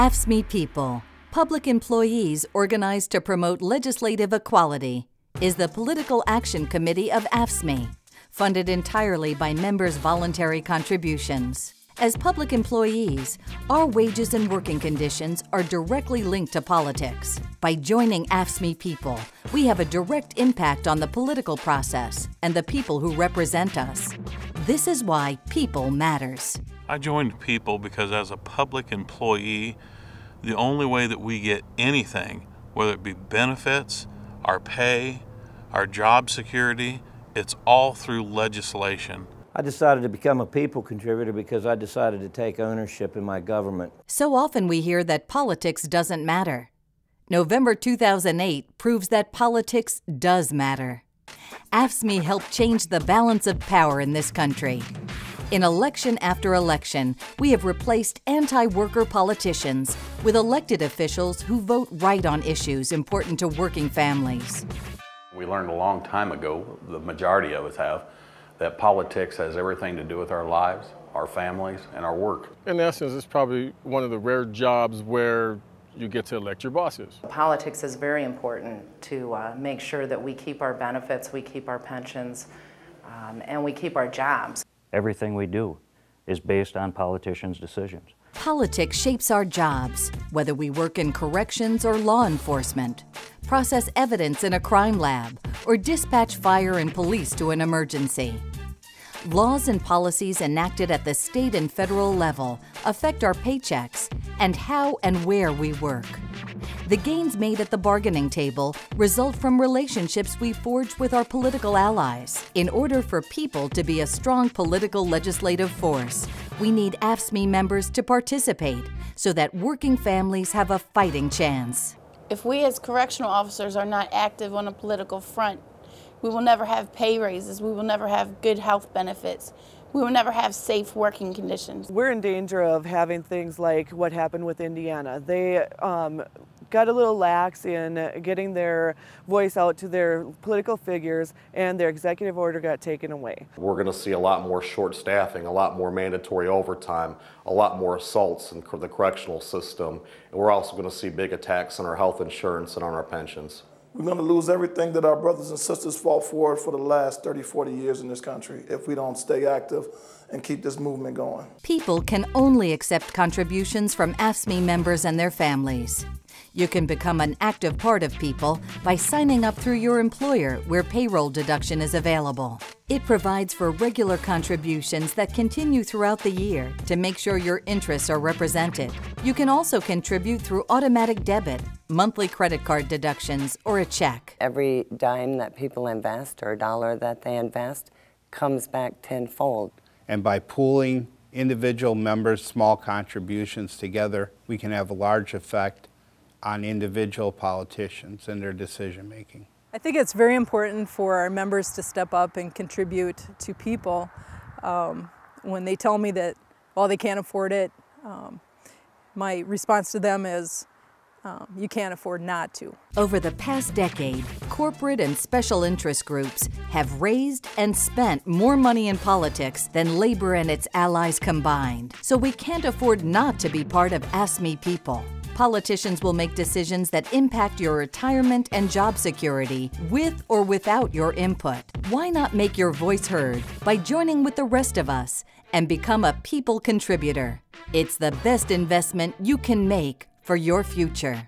AFSCME People, public employees organized to promote legislative equality, is the Political Action Committee of AFSCME, funded entirely by members' voluntary contributions. As public employees, our wages and working conditions are directly linked to politics. By joining AFSCME People, we have a direct impact on the political process and the people who represent us. This is why People matters. I joined People because as a public employee, the only way that we get anything, whether it be benefits, our pay, our job security, it's all through legislation. I decided to become a People contributor because I decided to take ownership in my government. So often we hear that politics doesn't matter. November 2008 proves that politics does matter. AFSCME helped change the balance of power in this country. In election after election, we have replaced anti-worker politicians with elected officials who vote right on issues important to working families. We learned a long time ago, the majority of us have, that politics has everything to do with our lives, our families, and our work. In essence, it's probably one of the rare jobs where you get to elect your bosses. Politics is very important to make sure that we keep our benefits, we keep our pensions, and we keep our jobs. Everything we do is based on politicians' decisions. Politics shapes our jobs, whether we work in corrections or law enforcement, process evidence in a crime lab, or dispatch fire and police to an emergency. Laws and policies enacted at the state and federal level affect our paychecks and how and where we work. The gains made at the bargaining table result from relationships we forge with our political allies. In order for People to be a strong political legislative force, we need AFSCME members to participate so that working families have a fighting chance. If we as correctional officers are not active on a political front, we will never have pay raises, we will never have good health benefits, we will never have safe working conditions. We're in danger of having things like what happened with Indiana. They got a little lax in getting their voice out to their political figures, and their executive order got taken away. We're going to see a lot more short staffing, a lot more mandatory overtime, a lot more assaults in the correctional system, and we're also going to see big attacks on our health insurance and on our pensions. We're going to lose everything that our brothers and sisters fought for the last 30, 40 years in this country if we don't stay active and keep this movement going. People can only accept contributions from AFSCME members and their families. You can become an active part of People by signing up through your employer where payroll deduction is available. It provides for regular contributions that continue throughout the year to make sure your interests are represented. You can also contribute through automatic debit, monthly credit card deductions, or a check. Every dime that people invest or dollar that they invest comes back tenfold. And by pooling individual members' small contributions together, we can have a large effect on individual politicians and their decision making. I think it's very important for our members to step up and contribute to People. When they tell me that, well, they can't afford it, my response to them is, you can't afford not to. Over the past decade, corporate and special interest groups have raised and spent more money in politics than labor and its allies combined. So we can't afford not to be part of AFSCME People. Politicians will make decisions that impact your retirement and job security with or without your input. Why not make your voice heard by joining with the rest of us and become a People contributor? It's the best investment you can make for your future.